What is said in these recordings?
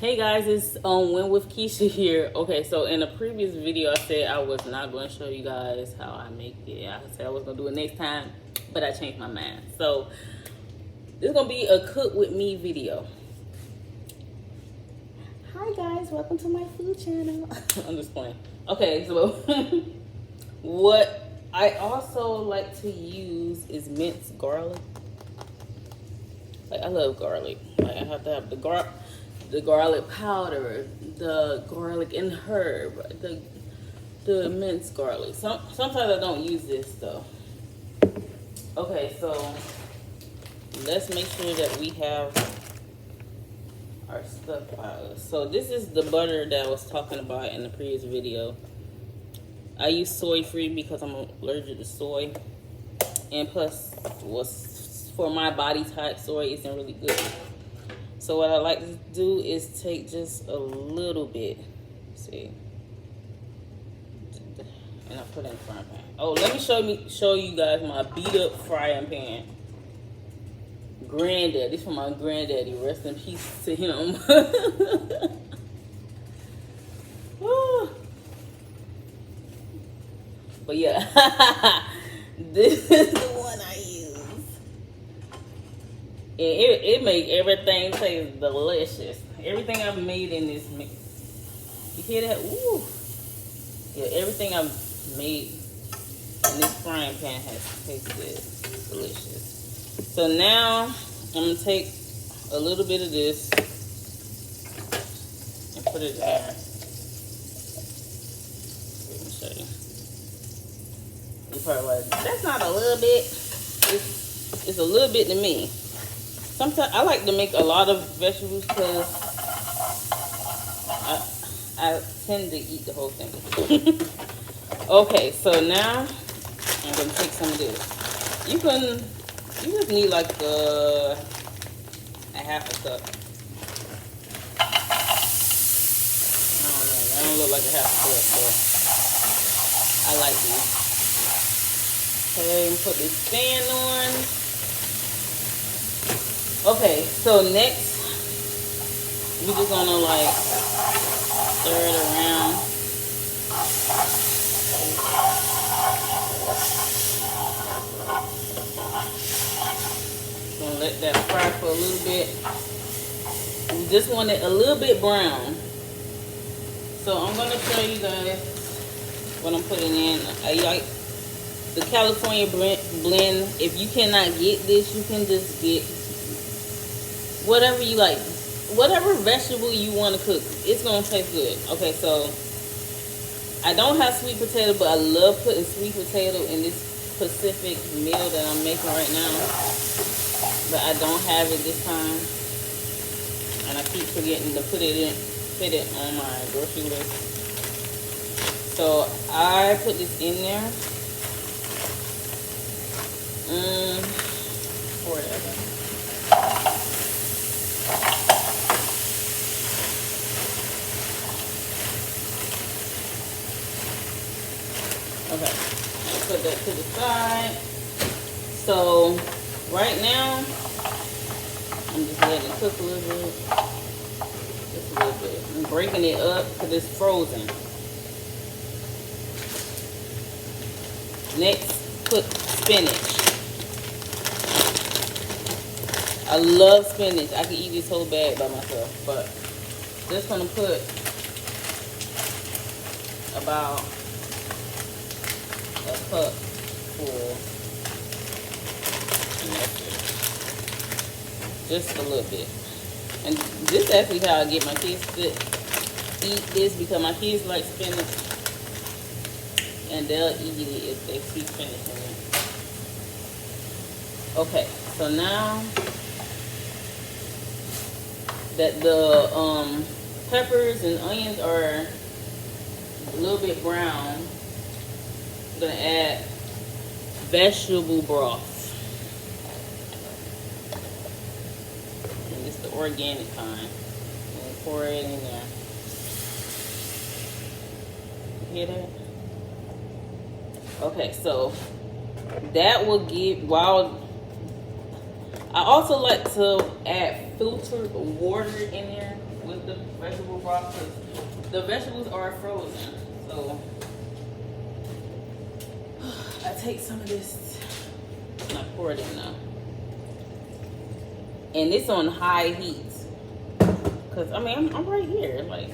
Hey guys, it's Win with Keisha here. Okay, so in a previous video I said I was not going to show you guys how I make it. I said I was going to do it next time, but I changed my mind. So this is going to be a cook with me video. Hi guys, welcome to my food channel. I'm just playing. Okay, so what I also like to use is minced garlic. Like, I love garlic. Like, I have to have the garlic powder, the garlic and herb, the minced garlic. Sometimes I don't use this though. Okay, so let's make sure that we have our stuff out. So this is the butter that I was talking about in the previous video. I use soy free because I'm allergic to soy, and plus for my body type, soy isn't really good. So what I like to do is take just a little bit, see, and I put it in the frying pan. Oh, let me show you guys my beat up frying pan. Granddad, this is for my granddaddy. Rest in peace to him. But yeah, this is the one I use. And it make everything taste delicious. Everything I've made in this mix. You hear that? Ooh. Yeah, everything I've made in this frying pan has tasted delicious. So now I'm going to take a little bit of this and put it in there. Let me show you. You're probably like, that's not a little bit. It's a little bit to me. Sometimes I like to make a lot of vegetables because I tend to eat the whole thing. Okay, so now I'm gonna take some of this. You just need like a half a cup. I don't know, that don't look like a half a cup, but I like these. Okay, put this fan on. Okay, so next we're just gonna like stir it around. Gonna let that fry for a little bit. We just want it a little bit brown. So I'm gonna show you guys what I'm putting in. I like the California blend. If you cannot get this, you can just get whatever you like, whatever vegetable you want to cook. It's gonna taste good. Okay, so I don't have sweet potato, but I love putting sweet potato in this specific meal that I'm making right now, but I don't have it this time, and I keep forgetting to fit it on my grocery list. So I put this in there. Whatever. Okay, I'll put that to the side. So right now, I'm just letting it cook a little bit. Just a little bit. I'm breaking it up because it's frozen. Next, put spinach. I love spinach. I could eat this whole bag by myself, but just gonna put about a cup full, and that's it. Just a little bit. And this is actually how I get my kids to eat this, because my kids like spinach, and they'll eat it if they see spinach in it. Okay, so now that the peppers and onions are a little bit brown, I'm gonna add vegetable broth. And it's the organic kind. And pour it in there. Hear that? Okay, so that will give, I also like to add filtered water in there with the vegetable broth because the vegetables are frozen. So I take some of this and I pour it in now. And it's on high heat. Cause I mean I'm right here, like,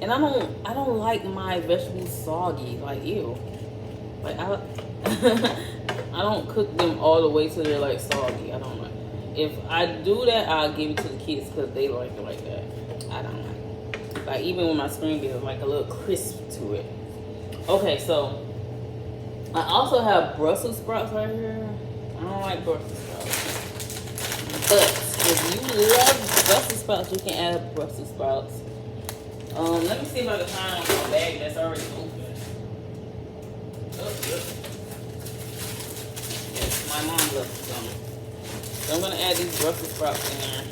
and I don't like my vegetables soggy, like ew. Like I I don't cook them all the way till they're like soggy. I don't like it. If I do that, I'll give it to the kids because they like it like that. I don't like it. Like even with my spring beans, like a little crisp to it. Okay, so I also have Brussels sprouts right here. I don't like Brussels sprouts. But if you love Brussels sprouts, you can add Brussels sprouts. Let me see if I can find a bag that's already open. Oh, good. Yes, my mom loves some. So I'm gonna add these Brussels sprouts in there.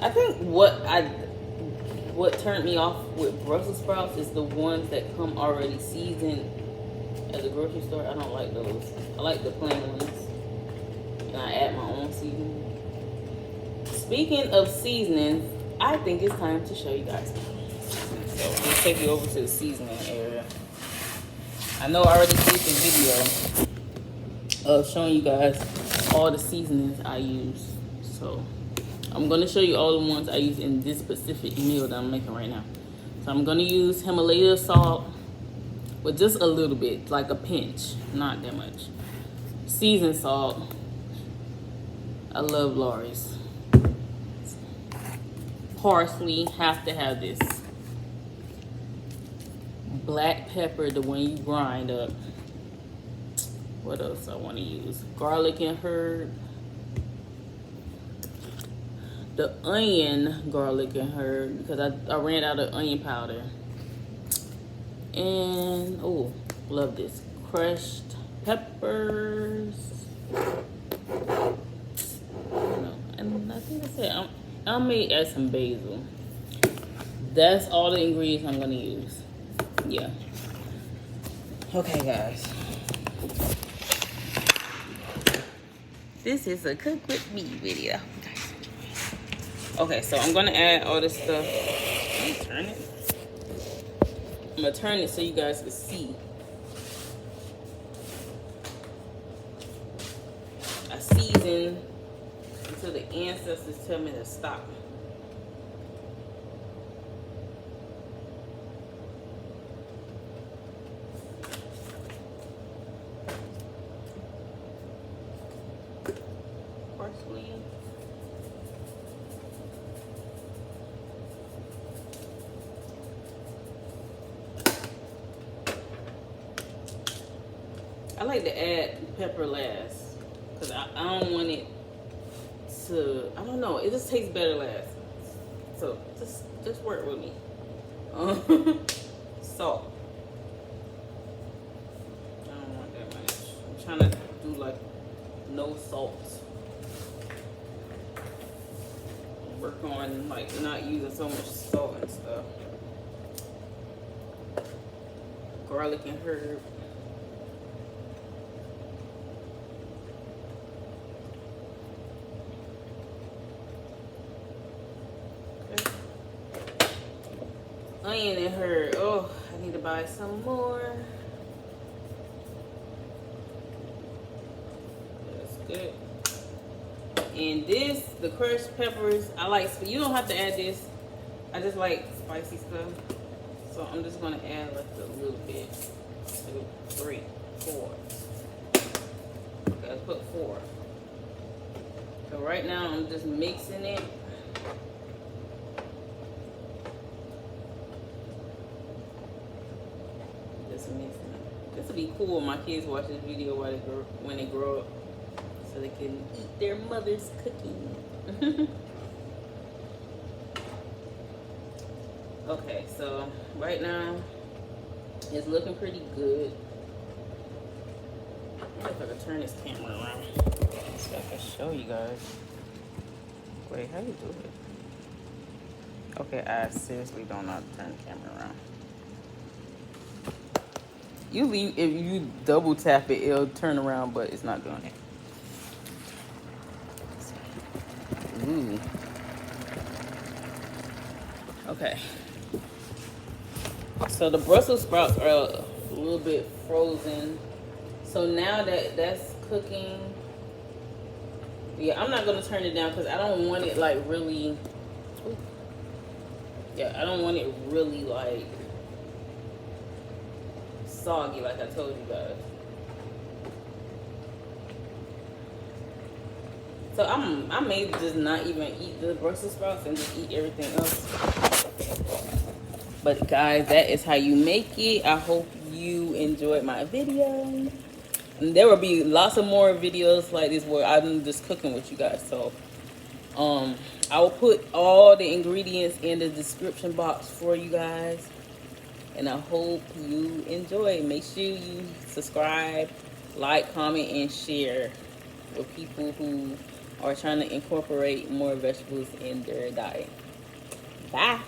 I think what turned me off with Brussels sprouts is the ones that come already seasoned at the grocery store. I don't like those. I like the plain ones. And I add my own seasoning. Speaking of seasonings, I think it's time to show you guys. So I'm gonna take you over to the seasoning area. I know I already did the video of showing you guys all the seasonings I use. So I'm gonna show you all the ones I use in this specific meal that I'm making right now. So I'm gonna use Himalaya salt with just a little bit, like a pinch, not that much. Seasoned salt. I love Lawry's. Parsley, have to have this. Black pepper, the one you grind up. What else I want to use? Garlic and herb. The onion, garlic and herb, because I ran out of onion powder. And oh, love this. Crushed peppers. And I think that's it. I may add some basil. That's all the ingredients I'm gonna use. Yeah. Okay, guys. This is a cook with me video. Okay, so I'm gonna add all this stuff. Let me turn it. I'm gonna turn it so you guys can see. I season until the ancestors tell me to stop. Parsley. I like to add pepper last because I don't want it to, I don't know, it just tastes better last. So just work with me. Salt. I don't want that much. I'm trying to do like no salt. Work on like not using so much salt and stuff. Garlic and herb. Onion and herb. Oh, I need to buy some more. That's good. And this, the crushed peppers, I like. You don't have to add this. I just like spicy stuff. So I'm just gonna add like a little bit. 2, 3, 4. Okay, I put 4. So right now I'm just mixing it. This will be cool when my kids watch this video while when they grow up, so they can eat their mother's cooking. Okay, so right now it's looking pretty good. I wonder if I can turn this camera around so I can show you guys. Wait, how you do it? Okay, I seriously don't know how to turn the camera around. Usually, if you double tap it, it'll turn around, but it's not doing it. Ooh. Okay. So the Brussels sprouts are a little bit frozen. So now that that's cooking, yeah, I'm not gonna turn it down because I don't want it like really. Ooh, yeah, I don't want it really like soggy like I told you guys. So I may just not even eat the Brussels sprouts and just eat everything else. But guys, that is how you make it. I hope you enjoyed my video. And there will be lots of more videos like this where I'm just cooking with you guys. So I will put all the ingredients in the description box for you guys. And I hope you enjoy. Make sure you subscribe, like, comment, and share with people who are trying to incorporate more vegetables in their diet. Bye.